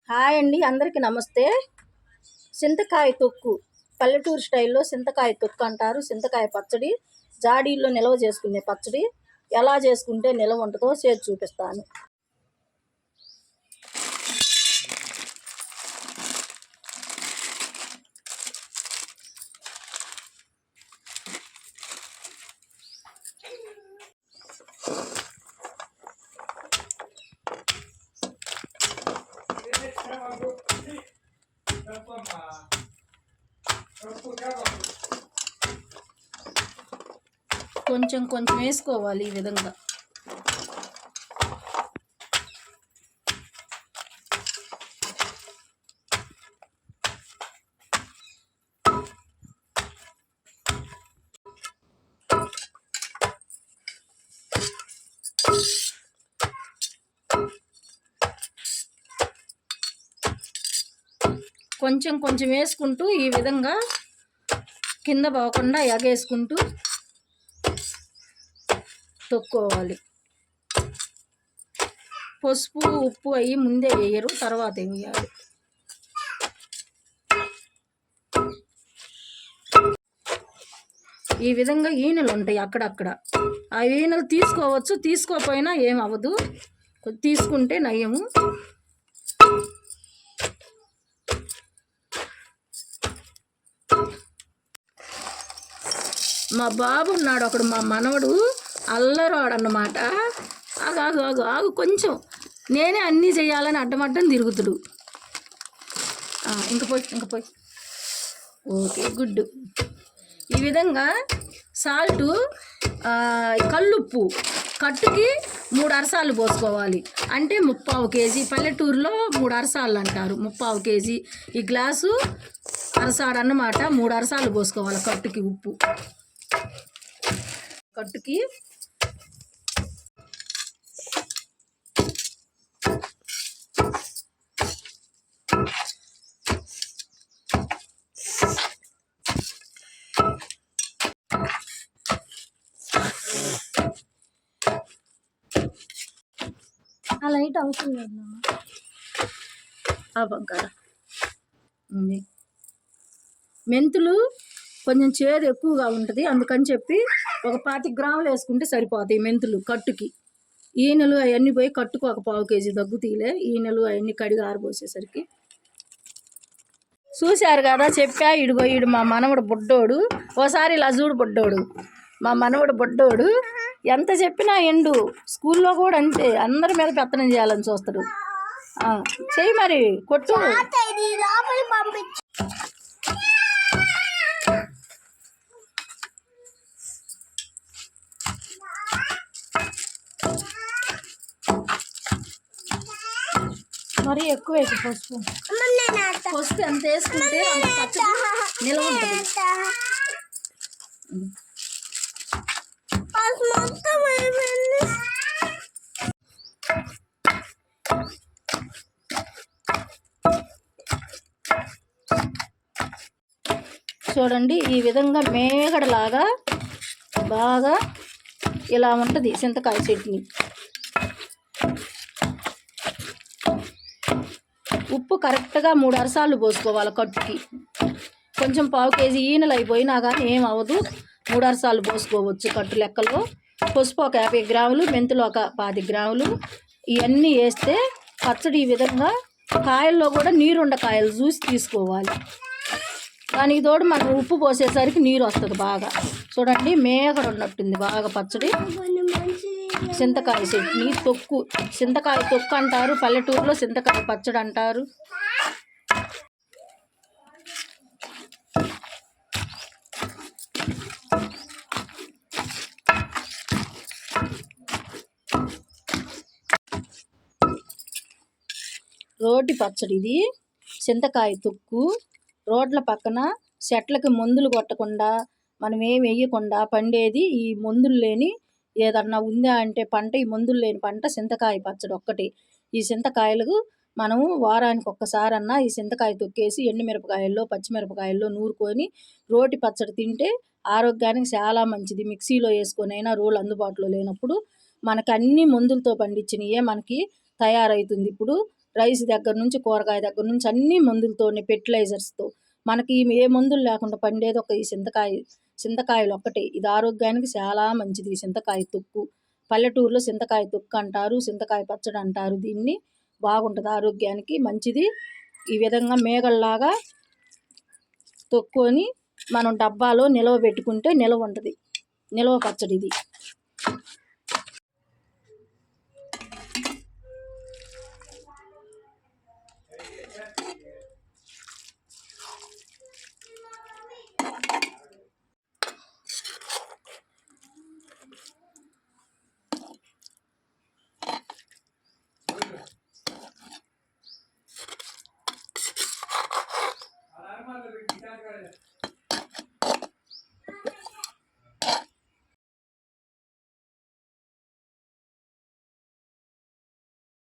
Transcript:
Hi అండి, అందరికీ నమస్తే. చింతకాయ తొక్కు, పల్లెటూరు స్టైల్లో చింతకాయ తొక్కు అంటారు. చింతకాయ పచ్చడి జాడీల్లో నిల్వ చేసుకునే పచ్చడి ఎలా చేసుకుంటే నిల్వ ఉంటుందో చేసి చూపిస్తాను. కొంచెం కొంచెం వేసుకోవాలి ఈ విధంగా. కొంచెం కొంచెం వేసుకుంటూ ఈ విధంగా కింద పోకుండా ఎగేసుకుంటూ తొక్కోవాలి. పసుపు ఉప్పు అవి ముందే వేయరు, తర్వాత వేయాలి. ఈ విధంగా ఈనెలు ఉంటాయి అక్కడక్కడ. ఆ ఈనెలు తీసుకోవచ్చు, తీసుకోకపోయినా ఏమవ్వదు, తీసుకుంటే నయము. మా బాబు ఉన్నాడు ఒకడు, మా మనవడు అల్లరాడు అన్నమాట. ఆగు ఆగు ఆగు కొంచెం, నేనే అన్నీ చేయాలని అడ్డమడ్డం తిరుగుతుడు. ఇంక పోయి. Okay, good. ఈ విధంగా సాల్టు, కల్లుప్పు కట్టుకి 3 అరసాలు పోసుకోవాలి. అంటే 3/4 కేజీ. పల్లెటూరులో 3 అరసాలు అంటారు. 3/4 కేజీ. ఈ గ్లాసు అరసాడు అన్నమాట. 3 అరసాలు పోసుకోవాలి కట్టుకి ఉప్పు. కట్టుకి ఆ లైట్ అవసరం లేదు. మెంతులు కొంచెం చేదు ఎక్కువగా ఉంటుంది, అందుకని చెప్పి ఒక 25 గ్రాములు వేసుకుంటే సరిపోతాయి మెంతులు కట్టుకి. ఈనెలు అవన్నీ పోయి కట్టుకు ఒక 1/4 కేజీ తగ్గుతీలే. ఈనెలు అవన్నీ కడిగి ఆరబోసేసరికి. చూశారు కదా, చెప్పా. ఈడు మా మనవడు బుడ్డోడు. ఓసారి ఇలా చూడు బుడ్డోడు, మా మనవడు బుడ్డోడు. ఎంత చెప్పినా ఎండు. స్కూల్లో కూడా అంతే, అందరి మీద పెత్తనం చేయాలని చూస్తాడు. చెయ్యి మరి, కొట్టు. మరీ ఎక్కువ పసుపు ఎంత వేసుకుంటే అంత పచ్చడి నిల్వ ఉంటుంది. చూడండి, ఈ విధంగా మేగడలాగా బాగా ఇలా ఉంటుంది చింతకాయ చట్నీ. ఉప్పు కరెక్ట్గా 3 అరసాలు పోసుకోవాలి కట్టుకి. కొంచెం 1/4 కేజీ ఈనెలు అయిపోయినా కానీ ఏం అవ్వదు, 3 అరసాలు పోసుకోవచ్చు కట్టు లెక్కలో. పసుపు ఒక 50 గ్రాములు, మెంతులు ఒక 10 గ్రాములు. ఇవన్నీ వేస్తే పచ్చడి ఈ విధంగా. కాయల్లో కూడా నీరుండ కాయలు చూసి తీసుకోవాలి. దానికి తోడు మనం ఉప్పు పోసేసరికి నీరు వస్తుంది బాగా. చూడండి, మేగడ ఉన్నట్టుంది బాగా పచ్చడి. చింతకాయ చట్నీ తొక్కు, చింతకాయ తొక్కు అంటారు పల్లెటూరులో, చింతకాయ పచ్చడి అంటారు. రోటి పచ్చడి ఇది. చింతకాయ తొక్కు రోడ్ల పక్కన చెట్లకి మందులు కొట్టకుండా, మనం ఏం వేయకుండా పండేది. ఈ మందులు లేని ఏదన్నా ఉందా అంటే పంట, ఈ మందులు లేని పంట చింతకాయ పచ్చడి ఒక్కటి. ఈ చింతకాయలకు మనము వారానికి ఒక్కసారన్నా ఈ చింతకాయ తొక్కేసి ఎండుమిరపకాయల్లో పచ్చిమిరపకాయల్లో నూరుకొని రోటి పచ్చడి తింటే ఆరోగ్యానికి చాలా మంచిది. మిక్సీలో వేసుకొని అయినా, రోలు అందుబాటులో లేనప్పుడు మనకు అన్ని మందులతో పండించినయే మనకి తయారవుతుంది. ఇప్పుడు రైస్ దగ్గర నుంచి కూరగాయ దగ్గర నుంచి అన్ని మందులతోనే ఫెర్టిలైజర్స్తో మనకి ఏ మందులు లేకుండా పండేది ఒక ఈ చింతకాయలు ఒక్కటే. ఇది ఆరోగ్యానికి చాలా మంచిది. ఈ చింతకాయ తొక్కు పల్లెటూరులో చింతకాయ తొక్కు అంటారు, చింతకాయ పచ్చడి అంటారు. దీన్ని బాగుంటుంది, ఆరోగ్యానికి మంచిది. ఈ విధంగా మేగల్లాగా తొక్కుని మనం డబ్బాలో నిల్వ పెట్టుకుంటే నిల్వ ఉంటుంది. నిల్వ పచ్చడి ఇది.